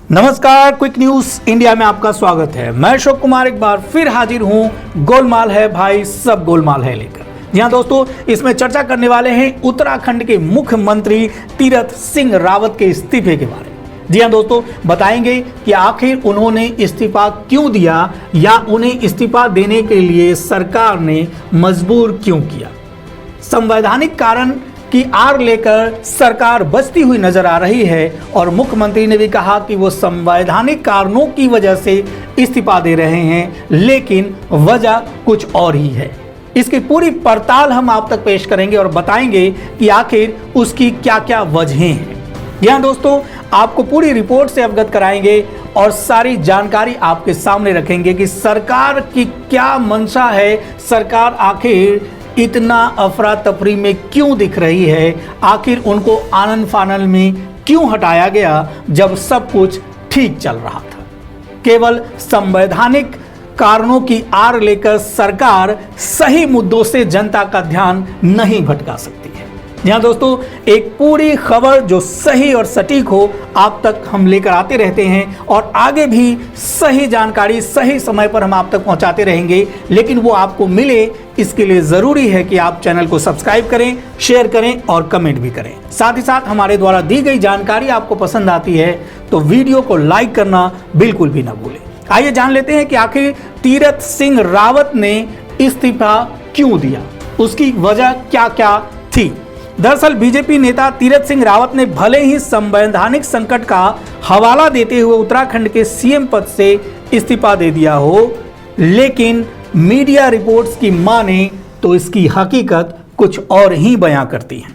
नमस्कार, quick news India में आपका स्वागत है। मैं अशोक कुमार एक बार फिर हाजिर हूं गोलमाल है भाई सब गोलमाल है लेकर। जी हां दोस्तों, इसमें चर्चा करने वाले हैं उत्तराखंड के मुख्यमंत्री तीरथ सिंह रावत के इस्तीफे के बारे में। जी हां दोस्तों, बताएंगे कि आखिर उन्होंने इस्तीफा क्यों दिया या उन्हें इस्तीफा देने के लिए सरकार ने मजबूर क्यों किया। संवैधानिक कारण की आड़ लेकर सरकार बचती हुई नजर आ रही है और मुख्यमंत्री ने भी कहा कि वो संवैधानिक कारणों की वजह से इस्तीफा दे रहे हैं, लेकिन वजह कुछ और ही है। इसकी पूरी पड़ताल हम आप तक पेश करेंगे और बताएंगे कि आखिर उसकी क्या क्या वजहें हैं। यहाँ दोस्तों, आपको पूरी रिपोर्ट से अवगत कराएंगे और सारी जानकारी आपके सामने रखेंगे कि सरकार की क्या मंशा है, सरकार आखिर इतना अफरा तफरी में क्यों दिख रही है, आखिर उनको आनन फानन में क्यों हटाया गया जब सब कुछ ठीक चल रहा था। केवल संवैधानिक कारणों की आड़ लेकर सरकार सही मुद्दों से जनता का ध्यान नहीं भटका सकती है। यहाँ दोस्तों, एक पूरी खबर जो सही और सटीक हो आप तक हम लेकर आते रहते हैं और आगे भी सही जानकारी सही समय पर हम आप तक पहुंचाते रहेंगे, लेकिन वो आपको मिले इसके लिए ज़रूरी है कि आप चैनल को सब्सक्राइब करें, शेयर करें और कमेंट भी करें। साथ ही साथ हमारे द्वारा दी गई जानकारी आपको पसंद आती है तो वीडियो को लाइक करना बिल्कुल भी ना भूलें। आइए जान लेते हैं कि आखिर तीरथ सिंह रावत ने इस्तीफा क्यों दिया, उसकी वजह क्या क्या थी। दरअसल बीजेपी नेता तीरथ सिंह रावत ने भले ही संवैधानिक संकट का हवाला देते हुए उत्तराखंड के सीएम पद से इस्तीफा दे दिया हो, लेकिन मीडिया रिपोर्ट्स की माने तो इसकी हकीकत कुछ और ही बयां करती है।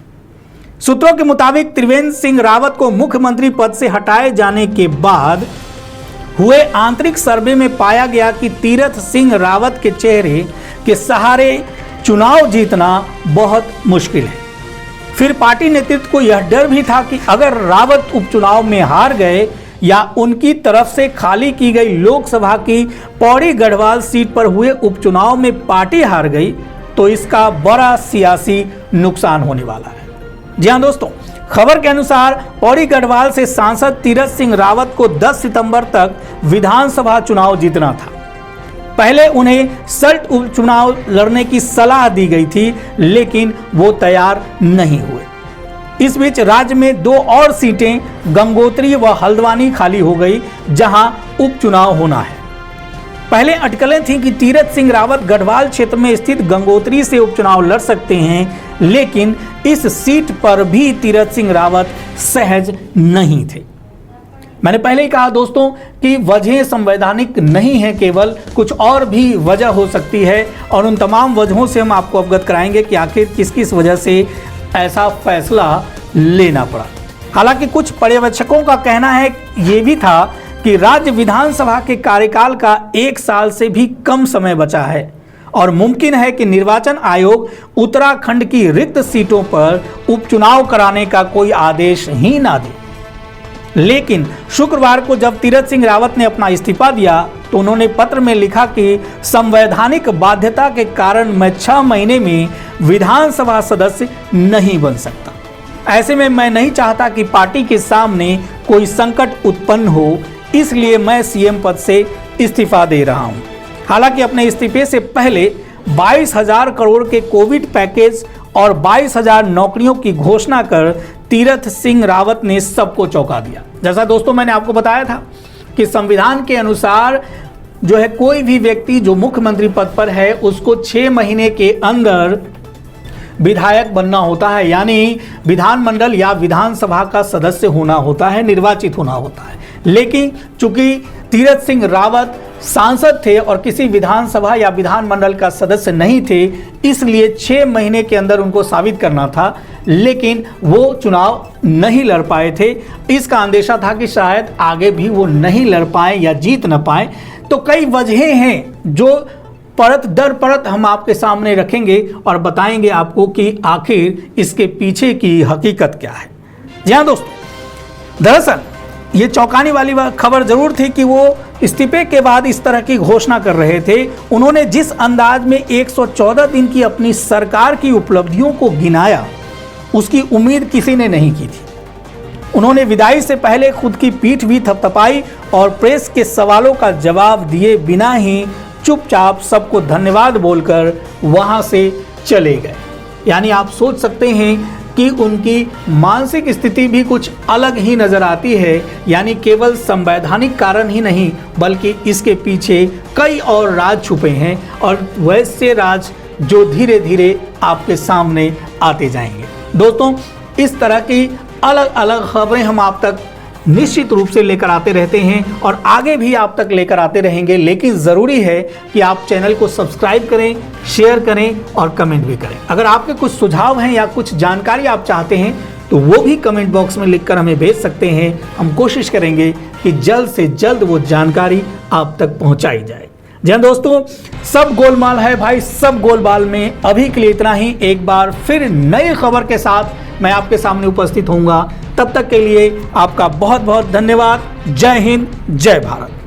सूत्रों के मुताबिक त्रिवेंद्र सिंह रावत को मुख्यमंत्री पद से हटाए जाने के बाद हुए आंतरिक सर्वे में पाया गया कि तीरथ सिंह रावत के चेहरे के सहारे चुनाव जीतना बहुत मुश्किल है। फिर पार्टी नेतृत्व को यह डर भी था कि अगर रावत उपचुनाव में हार गए या उनकी तरफ से खाली की गई लोकसभा की पौड़ी गढ़वाल सीट पर हुए उपचुनाव में पार्टी हार गई तो इसका बड़ा सियासी नुकसान होने वाला है। जी हां दोस्तों, खबर के अनुसार पौड़ी गढ़वाल से सांसद तीरथ सिंह रावत को 10 सितंबर तक विधानसभा चुनाव जीतना था। पहले उन्हें सल्ट उपचुनाव लड़ने की सलाह दी गई थी, लेकिन वो तैयार नहीं हुए। इस बीच राज्य में 2 और सीटें गंगोत्री व हल्द्वानी खाली हो गई, जहां उपचुनाव होना है। पहले अटकलें थीं कि तीरथ सिंह रावत गढ़वाल क्षेत्र में स्थित गंगोत्री से उपचुनाव लड़ सकते हैं, लेकिन इस सीट पर भी तीरथ सिंह रावत सहज नहीं थे। मैंने पहले ही कहा दोस्तों कि वजह संवैधानिक नहीं है, केवल कुछ और भी वजह हो सकती है और उन तमाम वजहों से हम आपको अवगत कराएंगे कि आखिर किस किस वजह से ऐसा फैसला लेना पड़ा। हालांकि कुछ पर्यवेक्षकों का कहना है ये भी था कि राज्य विधानसभा के कार्यकाल का 1 साल से भी कम समय बचा है और मुमकिन है कि निर्वाचन आयोग उत्तराखंड की रिक्त सीटों पर उपचुनाव कराने का कोई आदेश ही ना दे। लेकिन शुक्रवार को जब तीरथ सिंह रावत ने अपना इस्तीफा दिया तो उन्होंने पत्र में लिखा कि संवैधानिक बाध्यता के कारण मैं 6 महीने में विधानसभा सदस्य नहीं बन सकता। ऐसे में मैं नहीं चाहता कि पार्टी के सामने कोई संकट उत्पन्न हो, इसलिए मैं सीएम पद से इस्तीफा दे रहा हूं। हालांकि अपने इस्तीफे से पहले 22,000 करोड़ के कोविड पैकेज और 22,000 नौकरियों की घोषणा कर तीरथ सिंह रावत ने सबको चौंका दिया। जैसा दोस्तों मैंने आपको बताया था कि संविधान के अनुसार जो है कोई भी व्यक्ति जो मुख्यमंत्री पद पर है उसको 6 महीने के अंदर विधायक बनना होता है, यानी विधानमंडल या विधानसभा का सदस्य होना होता है, निर्वाचित होना होता है। लेकिन चूंकि तीरथ सिंह रावत सांसद थे और किसी विधानसभा या विधानमंडल का सदस्य नहीं थे, इसलिए 6 महीने के अंदर उनको साबित करना था, लेकिन वो चुनाव नहीं लड़ पाए थे। इसका अंदेशा था कि शायद आगे भी वो नहीं लड़ पाए या जीत न पाए। तो कई वजहें हैं जो परत दर परत हम आपके सामने रखेंगे और बताएंगे आपको कि आखिर इसके पीछे की हकीकत क्या है। जी हाँ दोस्तों, दरअसल ये चौंकाने वाली खबर जरूर थी कि वो इस्तीफे के बाद इस तरह की घोषणा कर रहे थे। उन्होंने जिस अंदाज में 114 दिन की अपनी सरकार की उपलब्धियों को गिनाया, उसकी उम्मीद किसी ने नहीं की थी। उन्होंने विदाई से पहले खुद की पीठ भी थपथपाई और प्रेस के सवालों का जवाब दिए बिना ही चुपचाप सबको धन्यवाद बोलकर वहां से चले गए। यानी आप सोच सकते हैं कि उनकी मानसिक स्थिति भी कुछ अलग ही नजर आती है। यानी केवल संवैधानिक कारण ही नहीं बल्कि इसके पीछे कई और राज छुपे हैं और वैसे राज जो धीरे धीरे आपके सामने आते जाएंगे। दोस्तों, इस तरह की अलग अलग खबरें हम आप तक निश्चित रूप से लेकर आते रहते हैं और आगे भी आप तक लेकर आते रहेंगे, लेकिन ज़रूरी है कि आप चैनल को सब्सक्राइब करें, शेयर करें और कमेंट भी करें। अगर आपके कुछ सुझाव हैं या कुछ जानकारी आप चाहते हैं तो वो भी कमेंट बॉक्स में लिखकर हमें भेज सकते हैं। हम कोशिश करेंगे कि जल्द से जल्द वो जानकारी आप तक पहुंचाई जाए। जी हाँ दोस्तों, सब गोलमाल है भाई, सब गोलमाल में अभी के लिए इतना ही। एक बार फिर नई खबर के साथ मैं आपके सामने उपस्थित होऊंगा। तब तक के लिए आपका बहुत बहुत धन्यवाद। जय हिंद, जय भारत।